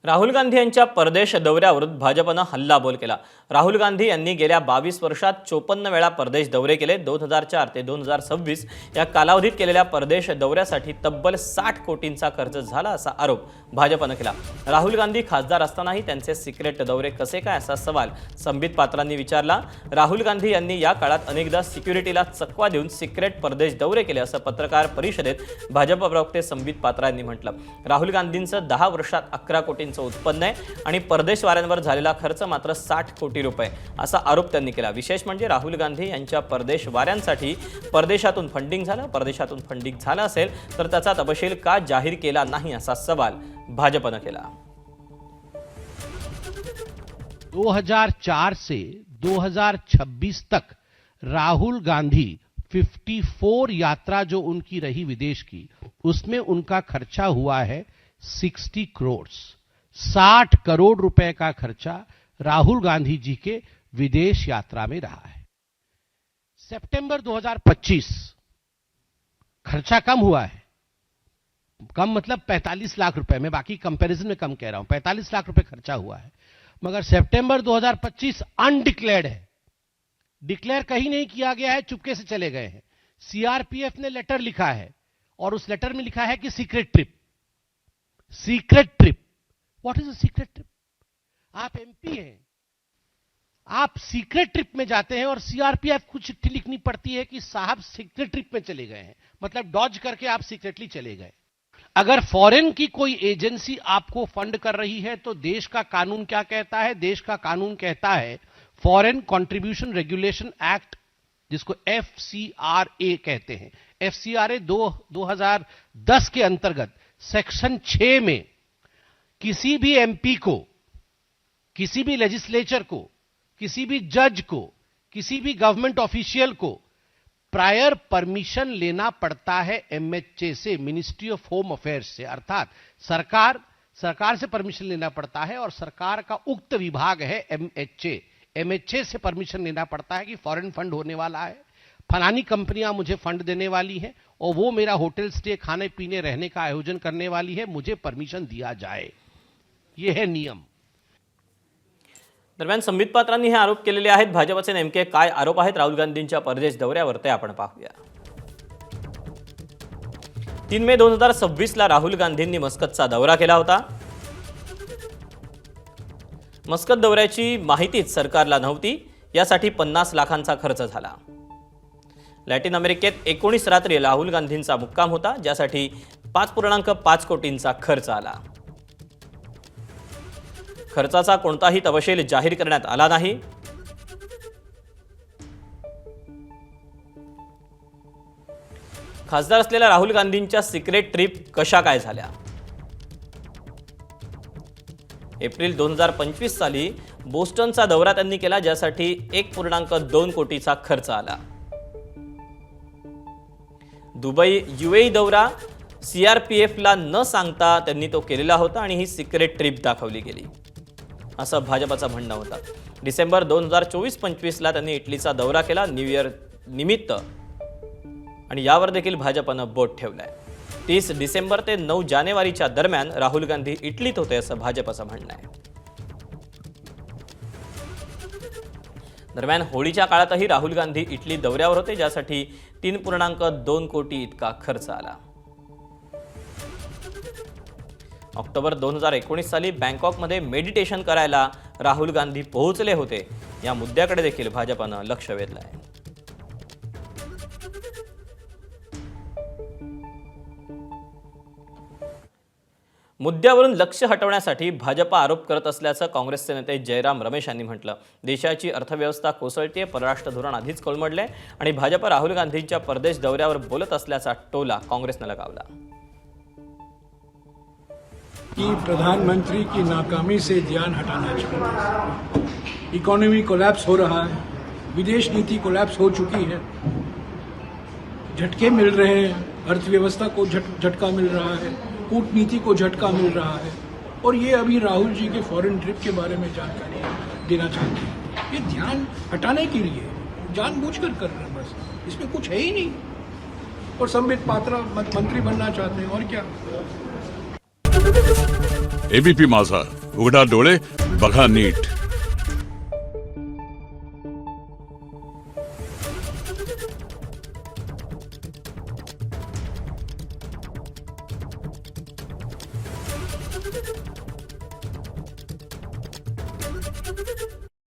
राहुल गांधी यांच्या परदेश दौऱ्यावर भाजपनं हल्लाबोल केला। राहुल गांधी यांनी गेल्या 22 वर्षात 54 वेळा परदेश दौरे केले। 2004 ते 2026 या कालावधीत केलेल्या परदेश दौऱ्यासाठी तब्बल 60 कोटींचा खर्च झाला असा आरोप भाजपनं केला। राहुल गांधी खासदार असतानाही त्यांचे सिक्रेट दौरे कसे काय असा सवाल संबित पात्रांनी विचारला। राहुल गांधी यांनी या काळात अनेकदा सिक्युरिटीला चकवा देऊन सिक्रेट परदेश दौरे केले असं पत्रकार परिषदेत भाजप प्रवक्ते संबित पात्रांनी म्हटलं। राहुल गांधींचं 10 वर्षात 11 कोटींचं उत्पन्न आहे आणि परदेश वाऱ्यांवर झालेला खर्च मात्र 60 कोटी रुपये असा आरोप त्यांनी केला। विशेष म्हणजे राहुल गांधी यांच्या परदेश वाऱ्यांसाठी परदेशातून फंडिंग झालं असेल तर त्याचा तपशील का जाहीर केला नाही असा सवाल भाजपनं केला। 2004 से 2026 तक राहुल गांधी 54 यात्रा जो उनकी रही विदेश की, उसमें उनका खर्चा हुआ है 60 करोड़। 60 करोड़ रुपए का खर्चा राहुल गांधी जी के विदेश यात्रा में रहा है। सितंबर 2025 खर्चा कम हुआ है, कम मतलब 45 लाख रुपए, मैं बाकी कंपैरिजन में कम कह रहा हूं, 45 लाख रुपए खर्चा हुआ है, मगर सितंबर 2025 अनडिक्लेयर्ड है, डिक्लेयर कहीं नहीं किया गया है, चुपके से चले गए हैं। सीआरपीएफ ने लेटर लिखा है और उस लेटर में लिखा है कि secret trip. Secret trip, what is a secret trip? आप एमपी हैं, आप सीक्रेट ट्रिप में जाते हैं और सीआरपीएफ को चिट्ठी लिखनी पड़ती है कि साहब सीक्रेट ट्रिप में चले गए हैं, मतलब डॉज करके आप सीक्रेटली चले गए। अगर फॉरेन की कोई एजेंसी आपको फंड कर रही है तो देश का कानून क्या कहता है? देश का कानून कहता है फॉरेन कंट्रीब्यूशन रेगुलेशन एक्ट, जिसको एफसीआरए कहते हैं। एफसीआरए 2010 के अंतर्गत सेक्शन 6 में किसी भी एमपी को, किसी भी लेजिस्लेचर को, किसी भी जज को, किसी भी गवर्नमेंट ऑफिशियल को प्रायर परमिशन लेना पड़ता है एमएचए से, मिनिस्ट्री ऑफ होम अफेयर्स से, अर्थात सरकार से परमिशन लेना पड़ता है और सरकार का उक्त विभाग है एमएचए। एमएचए से परमिशन लेना पड़ता है कि फॉरेन फंड होने वाला है, फलानी कंपनियां मुझे फंड देने वाली हैं और वो मेरा होटल स्टे, खाने पीने रहने का आयोजन करने वाली है, मुझे परमिशन दिया जाए, ये है नियम। दरम्यान संबित पात्रांनी हे आरोप केलेले आहेत। भाजपचे नेमके काय आरोप आहेत राहुल गांधींच्या परदेश दौऱ्यावर ते आपण पाहूया। 3 मे 2026 ला राहुल गांधींनी मस्कतचा दौरा केला होता। मस्कत दौऱ्याची माहितीच सरकारला नव्हती, यासाठी 50 लाखांचा खर्च झाला। लॅटिन अमेरिकेत 19 रात्री राहुल गांधींचा मुक्काम होता, ज्यासाठी 5.5 कोटींचा खर्च आला। खर्चाचा कोणताही तपशील जाहीर करण्यात आला नाही। खासदार असलेल्या राहुल गांधींच्या सिक्रेट ट्रिप कशा काय झाल्या? एप्रिल 2025 साली बोस्टनचा दौरा त्यांनी केला, ज्यासाठी 1.2 कोटीचा खर्च आला। दुबई यूएई दौरा सीआरपीएफला न सांगता त्यांनी तो केलेला होता आणि ही सिक्रेट ट्रिप दाखवली गेली असं भाजपचं म्हणणं होतं। डिसेंबर 2024-25 ला त्यांनी इटलीचा दौरा केला न्यू इयर निमित्त, आणि यावर देखील भाजपनं बोट ठेवलंय। 30 डिसेंबर ते 9 जानेवारीच्या दरम्यान राहुल गांधी इटलीत होते असं भाजपचं म्हणणं आहे। दरम्यान होळीच्या काळातही राहुल गांधी इटली दौऱ्यावर होते, ज्यासाठी 3.2 कोटी इतका खर्च आला। ऑक्टोबर 2019 साली बँकॉकमध्ये मेडिटेशन करायला राहुल गांधी पोहोचले होते, या मुद्द्याकडे देखील भाजपनं लक्ष वेधलं आहे। मुद्द्यावरून लक्ष हटवण्यासाठी भाजप आरोप करत असल्याचं काँग्रेसचे नेते जयराम रमेश यांनी म्हटलं। देशाची अर्थव्यवस्था कोसळते, परराष्ट्र धोरण आधीच कोलमडले आणि भाजप राहुल गांधींच्या परदेश दौऱ्यावर बोलत असल्याचा टोला काँग्रेसने लगावला। कि प्रधानमंत्री की नाकामी से ध्यान हटाना चाहिए। इकोनॉमी कोलैप्स हो रहा है, विदेश नीति कोलैप्स हो चुकी है, झटके मिल रहे हैं, अर्थव्यवस्था को झटका मिल रहा है, कूटनीति को झटका मिल रहा है, और ये अभी राहुल जी के फॉरेन ट्रिप के बारे में जानकारी देना चाहते हैं। ये ध्यान हटाने के लिए जानबूझकर कर रहे हैं, बस इसमें कुछ है ही नहीं, और संबित पात्रा मंत्री बनना चाहते हैं, और क्या। एबीपी माझा, उघडा डोळे बघा नीट.